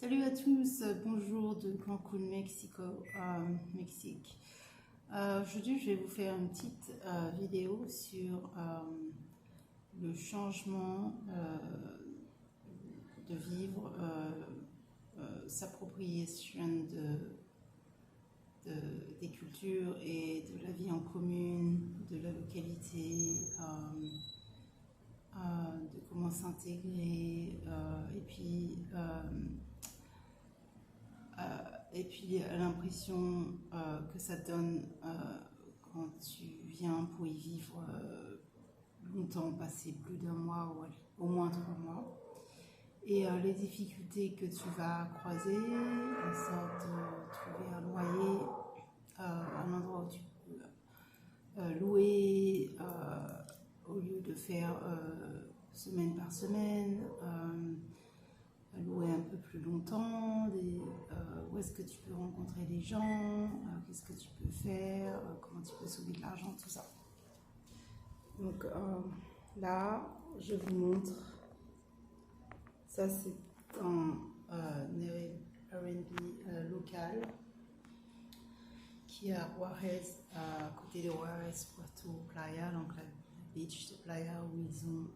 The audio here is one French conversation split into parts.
Salut à tous, bonjour de Cancun, Mexico, Mexique. Aujourd'hui, je vais vous faire une petite vidéo sur le changement de vivre, s'appropriation des cultures et de la vie en commune, de la localité, de comment s'intégrer, et puis l'impression que ça donne quand tu viens pour y vivre longtemps, passer plus d'un mois ou au moins 3 mois. Et les difficultés que tu vas croiser, en sorte de trouver un loyer, un endroit où tu peux louer au lieu de faire semaine par semaine, louer un peu plus longtemps, où est-ce que tu peux rencontrer des gens, qu'est-ce que tu peux faire, comment tu peux sauver de l'argent, tout ça. Donc là, je vous montre, ça c'est un Airbnb local qui est à Juarez, à côté de Juarez, Puerto Playa, donc la beach de Playa où ils ont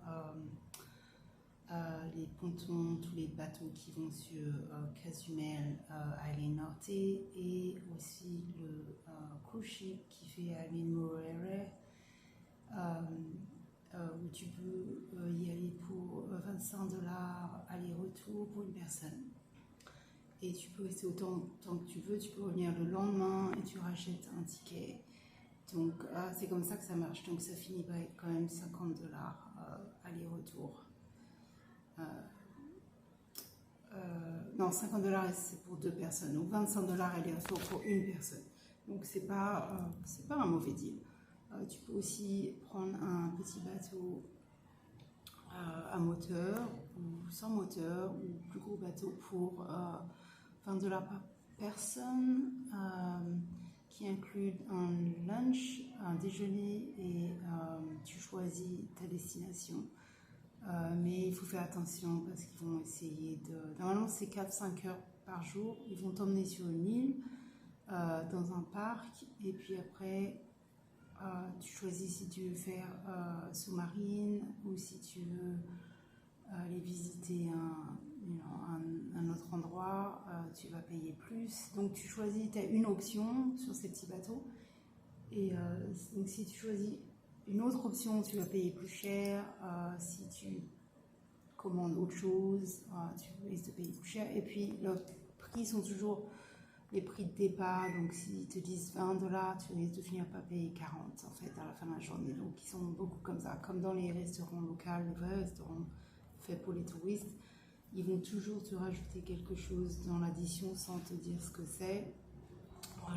les pontons, tous les bateaux qui vont sur Cozumel, Island Norte, et aussi le cruise ship qui fait Island Moreira, où tu peux y aller pour $25 aller-retour pour une personne. Et tu peux rester autant que tu veux, tu peux revenir le lendemain et tu rachètes un ticket. Donc c'est comme ça que ça marche, donc ça finit par être quand même $50 aller-retour. Non, $50 c'est pour 2 personnes, donc $25 aller-retour pour une personne. Donc c'est pas un mauvais deal. Tu peux aussi prendre un petit bateau à moteur ou sans moteur, ou plus gros bateau pour $20 par personne, qui inclut un lunch, un déjeuner, et tu choisis ta destination. Mais il faut faire attention parce qu'ils vont essayer de... Normalement, c'est 4-5 heures par jour. Ils vont t'emmener sur une île, dans un parc, et puis après, tu choisis si tu veux faire sous-marine ou si tu veux aller visiter un autre endroit, tu vas payer plus. Donc tu choisis, tu as une option sur ces petits bateaux. Et donc si tu choisis une autre option, tu vas payer plus cher. Si tu commandes autre chose, tu risques de payer plus cher. Et puis leurs prix sont toujours les prix de départ. Donc s'ils te disent $20, tu risques de finir par payer 40 en fait à la fin de la journée. Donc ils sont beaucoup comme ça, comme dans les restaurants locaux, les vrais restaurants faits pour les touristes. Ils vont toujours te rajouter quelque chose dans l'addition sans te dire ce que c'est.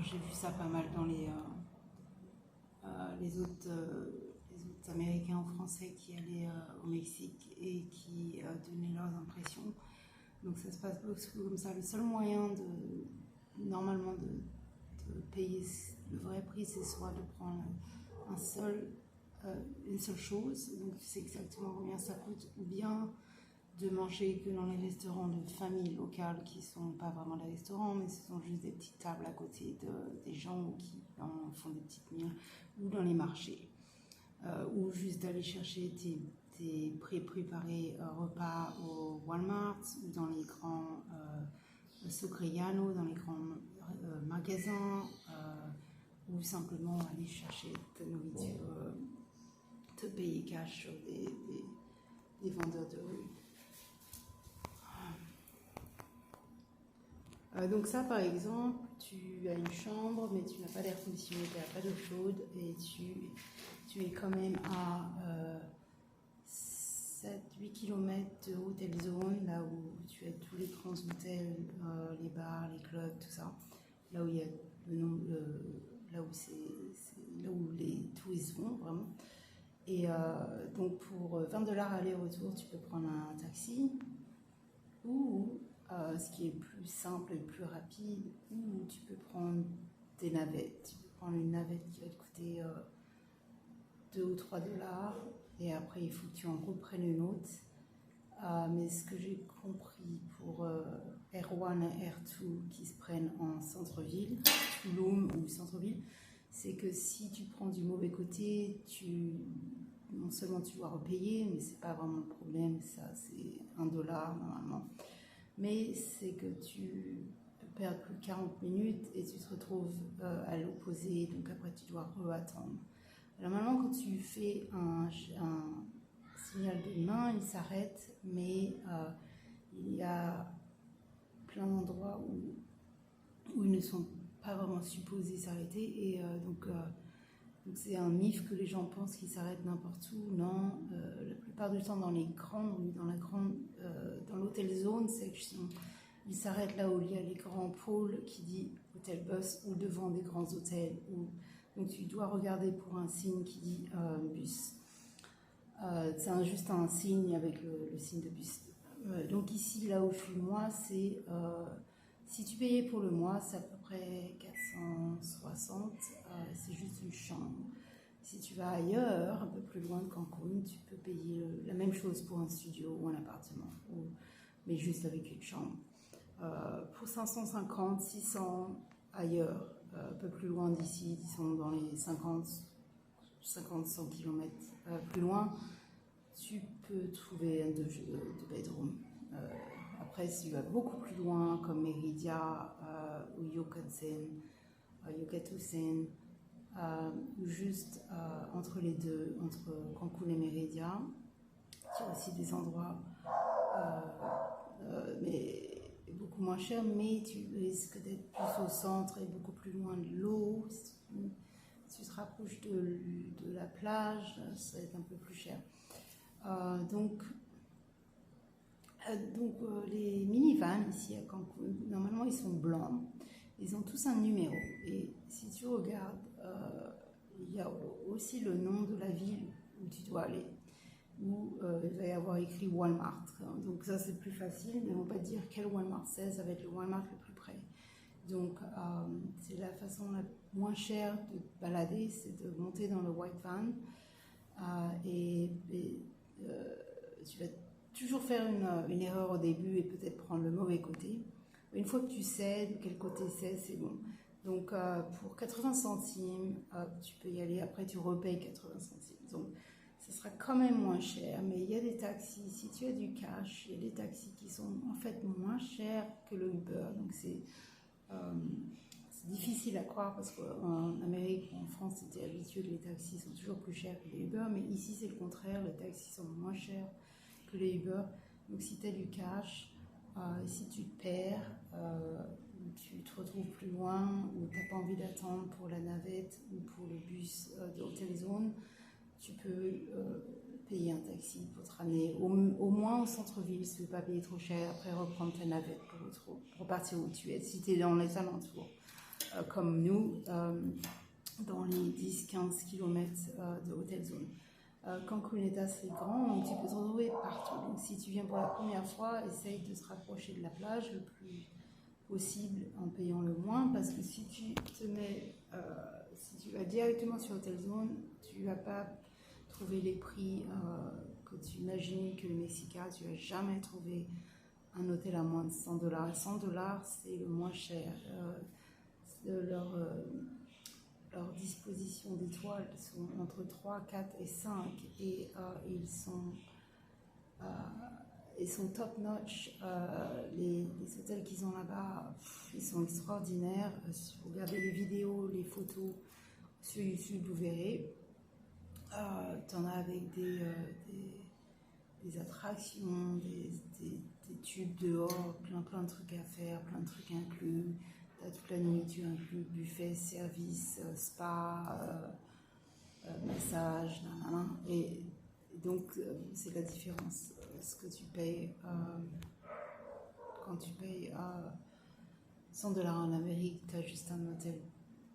J'ai vu ça pas mal dans les autres Américains ou Français qui allaient au Mexique et qui donnaient leurs impressions. Donc ça se passe comme ça. Le seul moyen normalement de payer le vrai prix, c'est soit de prendre une seule chose, donc tu sais exactement combien ça coûte, ou bien de manger que dans les restaurants de familles locales qui sont pas vraiment des restaurants, mais ce sont juste des petites tables à côté des gens qui en font des petites meals, ou dans les marchés, ou juste d'aller chercher tes préparés repas au Walmart ou dans les grands Socrellano, dans les grands magasins, ou simplement aller chercher ta nourriture, te payer cash sur des vendeurs de rue. Donc ça, par exemple, tu as une chambre, mais tu n'as pas d'air conditionné, tu n'as pas d'eau chaude, et tu es quand même à 7-8 km de Hotel Zone, là où tu as tous les grands hôtels, les bars, les clubs, tout ça, là où il y a là où les touristes vont vraiment. Et donc pour $20 aller-retour, tu peux prendre un taxi, ou ce qui est plus simple et plus rapide, ou tu peux prendre des navettes. Tu peux prendre une navette qui va te coûter $2 ou $3, et après il faut que tu en reprennes une autre. Mais ce que j'ai compris pour R1 et R2 qui se prennent en centre-ville, Tulum ou centre-ville, c'est que si tu prends du mauvais côté, non seulement tu dois repayer, mais c'est pas vraiment le problème, ça c'est $1 normalement, mais c'est que tu peux perdre plus de 40 minutes et tu te retrouves à l'opposé, donc après tu dois re-attendre. Alors normalement quand tu fais un signal de main, il s'arrête, mais il y a plein d'endroits où ils ne sont pas vraiment supposés s'arrêter, et donc c'est un mythe que les gens pensent qu'ils s'arrêtent n'importe où. Non, la plupart du temps dans les grandes rues, dans l'hôtel zone section, ils s'arrêtent là où il y a les grands pôles qui dit hôtel bus ou devant des grands hôtels. Donc tu dois regarder pour un signe qui dit bus. C'est juste un signe avec le signe de bus. Donc ici, là où je suis moi, c'est si tu payais pour le mois, c'est à peu près 460, c'est juste une chambre. Si tu vas ailleurs, un peu plus loin de Cancun, tu peux payer la même chose pour un studio ou un appartement, mais juste avec une chambre. Pour 550, 600 ailleurs, un peu plus loin d'ici, ils sont dans les 50-100 km plus loin, tu peux trouver un deux bedroom. Après, si tu vas beaucoup plus loin, comme Mérida ou Yucatán, ou juste entre les deux, entre Cancun et Mérida, tu as aussi des endroits mais beaucoup moins chers, mais tu risques d'être plus au centre et beaucoup plus loin de l'eau. Si tu te rapproches de la plage, ça va être un peu plus cher. Donc les minivans ici à Cancun, normalement ils sont blancs, ils ont tous un numéro, et si tu regardes, il y a aussi le nom de la ville où tu dois aller, où il va y avoir écrit Walmart, donc ça c'est plus facile, mais on va pas dire quel Walmart c'est, ça va être le Walmart le plus près. Donc c'est la façon la moins chère de te balader, c'est de monter dans le white van, et tu vas toujours faire une erreur au début et peut-être prendre le mauvais côté. Une fois que tu sais de quel côté c'est bon. Donc pour 80 centimes, tu peux y aller, après tu repayes 80 centimes. Donc ça sera quand même moins cher, mais il y a des taxis, si tu as du cash, il y a des taxis qui sont en fait moins chers que le Uber. Donc c'est difficile à croire parce qu'en Amérique ou en France, c'était habitué que les taxis sont toujours plus chers que les Uber, mais ici c'est le contraire, les taxis sont moins chers que les Uber. Donc si tu as du cash, si tu te perds, ou tu te retrouves plus loin, ou tu n'as pas envie d'attendre pour la navette ou pour le bus de Hotel Zone, tu peux payer un taxi pour te ramener au moins au centre-ville, si tu ne veux pas payer trop cher, après reprendre ta navette pour partir où tu es. Si tu es dans les alentours, comme nous, dans les 10-15 km de Hotel Zone. Cancun est assez grand, donc tu peux te retrouver partout. Donc si tu viens pour la première fois, essaye de te rapprocher de la plage le plus possible en payant le moins, parce que si tu vas directement sur Hotel Zone, tu ne vas pas trouver les prix que tu imagines que le Mexicain, tu ne vas jamais trouver un hôtel à moins de $100. $100, c'est le moins cher. Leur disposition d'étoiles sont entre 3, 4 et 5, et ils sont top notch. Les hôtels qu'ils ont là-bas, ils sont extraordinaires. Si vous regardez les vidéos, les photos sur YouTube, vous verrez. Tu en as avec des attractions, des tubes dehors, plein de trucs à faire, plein de trucs inclus. Tu as toute la nourriture inclus, buffet, service, spa, massage, et donc c'est la différence. Ce que tu payes quand tu payes $100 en Amérique, tu as juste un hôtel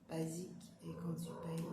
basique, et quand tu payes